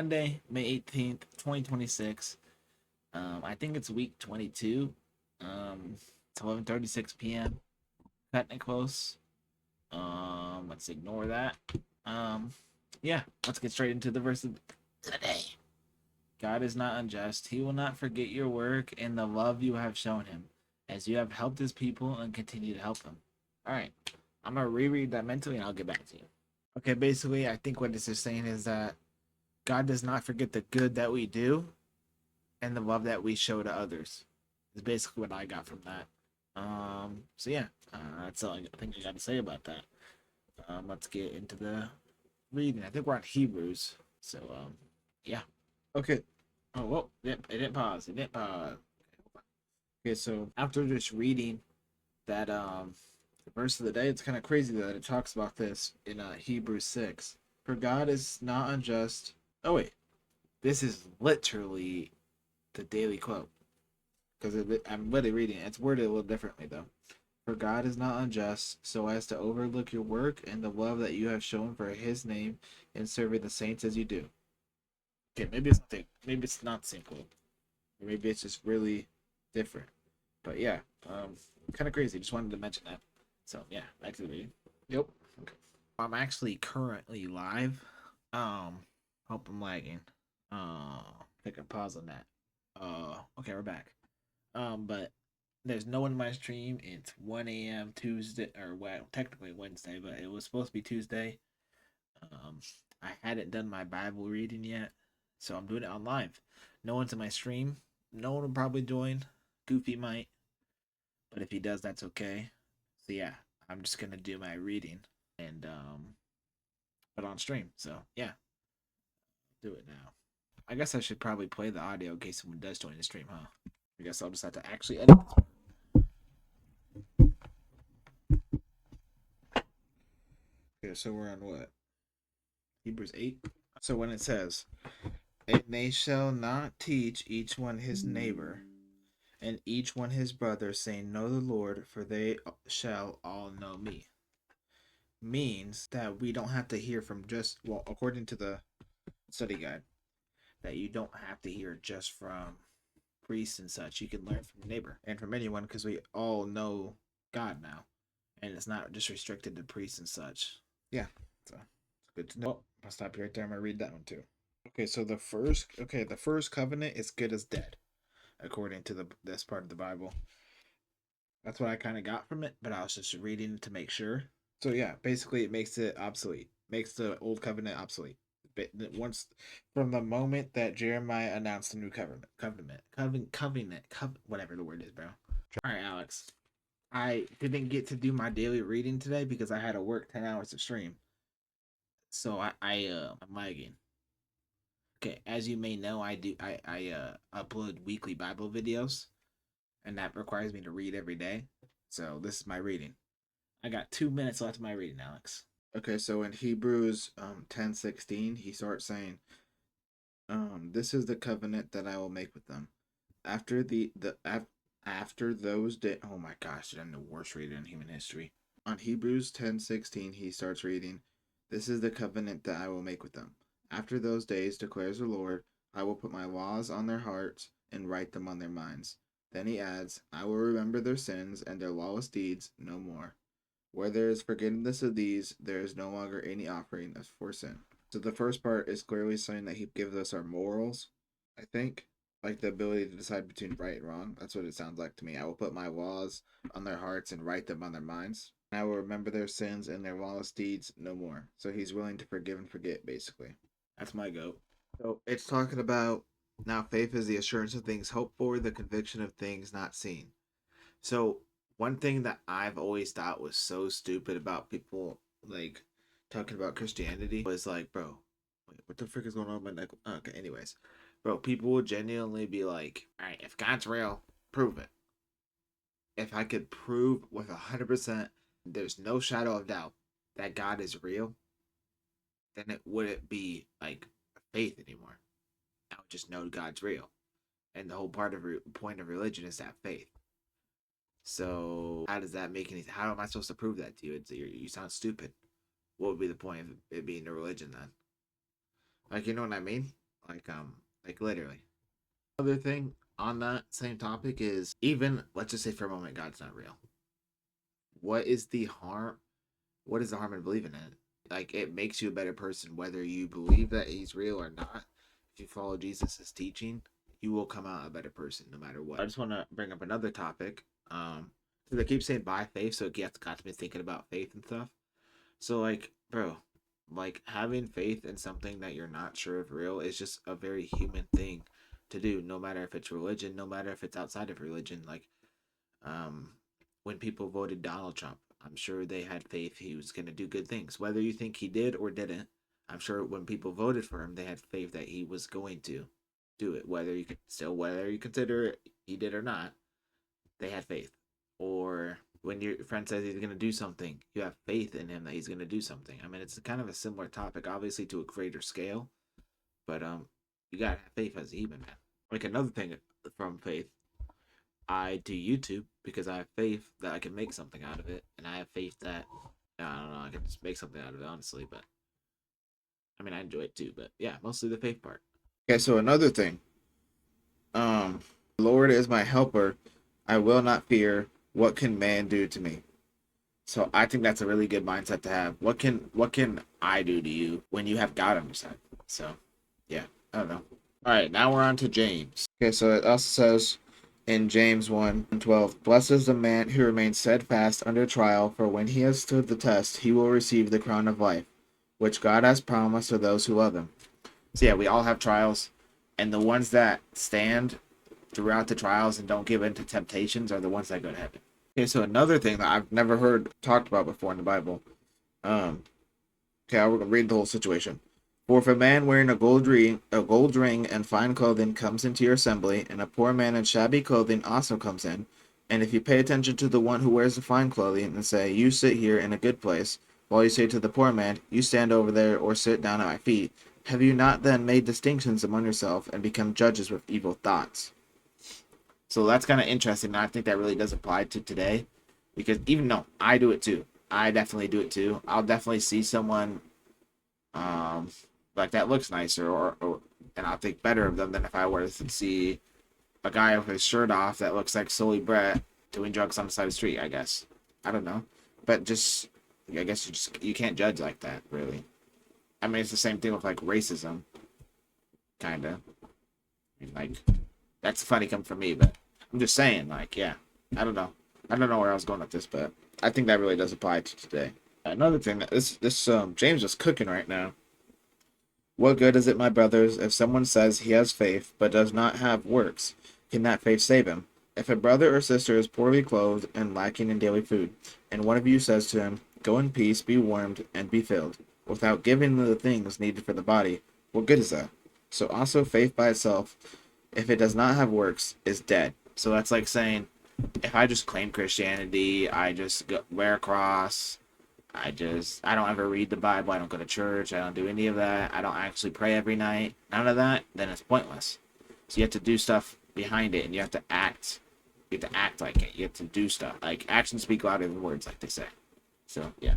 Monday, May 18th, 2026. I think it's week 22. It's 11:36 p.m. Cutting it close. Let's ignore that. Um, yeah, let's get straight into the verse of the day. God is not unjust. He will not forget your work and the love you have shown him, as you have helped his people and continue to help them. All right, I'm gonna reread that mentally and I'll get back to you. Okay, basically, I think what this is saying is that God does not forget the good that we do and the love that we show to others. Is basically what I got from that. So yeah, that's all I think I got to say about that. Let's get into the reading. I think we're on Hebrews. So yeah. Okay. Oh, whoa! It didn't pause. It didn't pause. Okay, so after just reading that the verse of the day, it's kind of crazy that it talks about this in Hebrews 6. For God is not unjust. Oh wait, this is literally the daily quote because I'm literally reading it. It's worded a little differently though. For God is not unjust, so as to overlook your work and the love that you have shown for His name in serving the saints as you do. Okay, maybe it's not the same quote, or maybe it's just really different. But yeah, kind of crazy. Just wanted to mention that. So yeah, back to the reading. Yep. Okay. I'm actually currently live. Hope I'm lagging. Take a pause on that. Okay, we're back. But there's no one in my stream. It's 1 a.m. Tuesday, or well, technically Wednesday, but it was supposed to be Tuesday. Um, I hadn't done my Bible reading yet, so I'm doing it on live. No one's in my stream. No one will probably join. Goofy might, but if he does, that's okay. So yeah, I'm just gonna do my reading and but on stream. So yeah, do it now. I guess I should probably play the audio in case someone does join the stream, huh? I guess I'll just have to actually edit. Okay, so we're on what? Hebrews 8. So when it says, "And they shall not teach each one his neighbor, and each one his brother, saying, Know the Lord, for they shall all know me," means that we don't have to hear from just, well, according to the study guide, that you don't have to hear just from priests and such. You can learn from your neighbor and from anyone because we all know God now, and it's not just restricted to priests and such. Yeah, so it's good to know. Oh, I'll stop you right there. I'm gonna read that one too. Okay, so the first covenant is good as dead, according to this part of the Bible. That's what I kind of got from it, but I was just reading to make sure. So yeah, basically it makes it obsolete, makes the old covenant obsolete. Once from the moment that Jeremiah announced the new whatever the word is, bro. All right, Alex. I didn't get to do my daily reading today because I had to work 10 hours of stream, so I'm lagging. Okay, as you may know, I upload weekly Bible videos, and that requires me to read every day. So this is my reading. I got 2 minutes left of my reading, Alex. Okay, so in Hebrews 10:16, he starts saying, this is the covenant that I will make with them. After after those days, oh my gosh, I'm the worst reader in human history. On Hebrews 10:16, he starts reading, "This is the covenant that I will make with them. After those days, declares the Lord, I will put my laws on their hearts and write them on their minds." Then he adds, "I will remember their sins and their lawless deeds no more. Where there is forgiveness of these, there is no longer any offering for sin." So the first part is clearly saying that he gives us our morals, I think. Like the ability to decide between right and wrong. That's what it sounds like to me. I will put my laws on their hearts and write them on their minds. I will remember their sins and their lawless deeds no more. So he's willing to forgive and forget, basically. That's my goat. So it's talking about now faith is the assurance of things hoped for, the conviction of things not seen. So one thing that I've always thought was so stupid about people like talking about Christianity was like, bro, wait, what the frick is going on with my neck? Okay, anyways, bro, people would genuinely be like, all right, if God's real, prove it. If I could prove with 100%, there's no shadow of doubt that God is real, then it wouldn't be like faith anymore. I would just know God's real, and the whole point of religion is that faith. So how does that make any? How am I supposed to prove that to you? You sound stupid. What would be the point of it being a religion then? Like, you know what I mean? Like literally. Other thing on that same topic is, even let's just say for a moment God's not real. What is the harm? What is the harm in believing it? Like, it makes you a better person whether you believe that he's real or not. If you follow Jesus's teaching, you will come out a better person no matter what. I just want to bring up another topic. Because I keep saying by faith, so it got me thinking about faith and stuff. So, like, bro, like having faith in something that you're not sure of real is just a very human thing to do, no matter if it's religion, no matter if it's outside of religion. Like, um, when people voted Donald Trump, I'm sure they had faith he was going to do good things. Whether you think he did or didn't, I'm sure when people voted for him, they had faith that he was going to do it. Whether you consider it he did or not, they had faith. Or when your friend says he's going to do something, you have faith in him that he's going to do something. I mean, it's kind of a similar topic, obviously to a greater scale, but you got to have faith as a human, man. Like, another thing from faith, I do YouTube because I have faith that I can make something out of it, and I have faith that I don't know, I can just make something out of it, honestly. But I mean, I enjoy it too. But yeah, mostly the faith part. Okay, so another thing, Lord is my helper. I will not fear. What can man do to me? So I think that's a really good mindset to have. What can I do to you when you have God on your side? So yeah, I don't know. All right, now we're on to James. Okay, so it also says in James 1:12, blessed is the man who remains steadfast under trial, for when he has stood the test, he will receive the crown of life, which God has promised to those who love him. So yeah, we all have trials, and the ones that stand throughout the trials and don't give in to temptations are the ones that go to heaven. Okay, so another thing that I've never heard talked about before in the Bible. Okay, I'll read the whole situation. For if a man wearing a gold ring and fine clothing comes into your assembly, and a poor man in shabby clothing also comes in, and if you pay attention to the one who wears the fine clothing and say, you sit here in a good place, while you say to the poor man, you stand over there or sit down at my feet, have you not then made distinctions among yourself and become judges with evil thoughts? So that's kind of interesting. And I think that really does apply to today, because even though I do it too, I definitely do it too. I'll definitely see someone um, like that looks nicer, or and I'll think better of them than if I were to see a guy with his shirt off that looks like Sully Brett doing drugs on the side of the street. I guess I don't know, but just I guess you can't judge like that, really. I mean, it's the same thing with like racism, kind of. I mean, like, that's funny come from me, but I'm just saying, like, yeah, I don't know. I don't know where I was going with this, but I think that really does apply to today. Another thing that this James is cooking right now. What good is it, my brothers, if someone says he has faith but does not have works? Can that faith save him? If a brother or sister is poorly clothed and lacking in daily food, and one of you says to him, go in peace, be warmed, and be filled, without giving them the things needed for the body, what good is that? So also faith by itself, if it does not have works, is dead. So that's like saying, if I just claim Christianity, I just wear a cross, I don't ever read the Bible, I don't go to church, I don't do any of that, I don't actually pray every night, none of that, then it's pointless. So you have to do stuff behind it, and you have to act. You have to act like it. You have to do stuff. Like, actions speak louder than words, like they say. So yeah.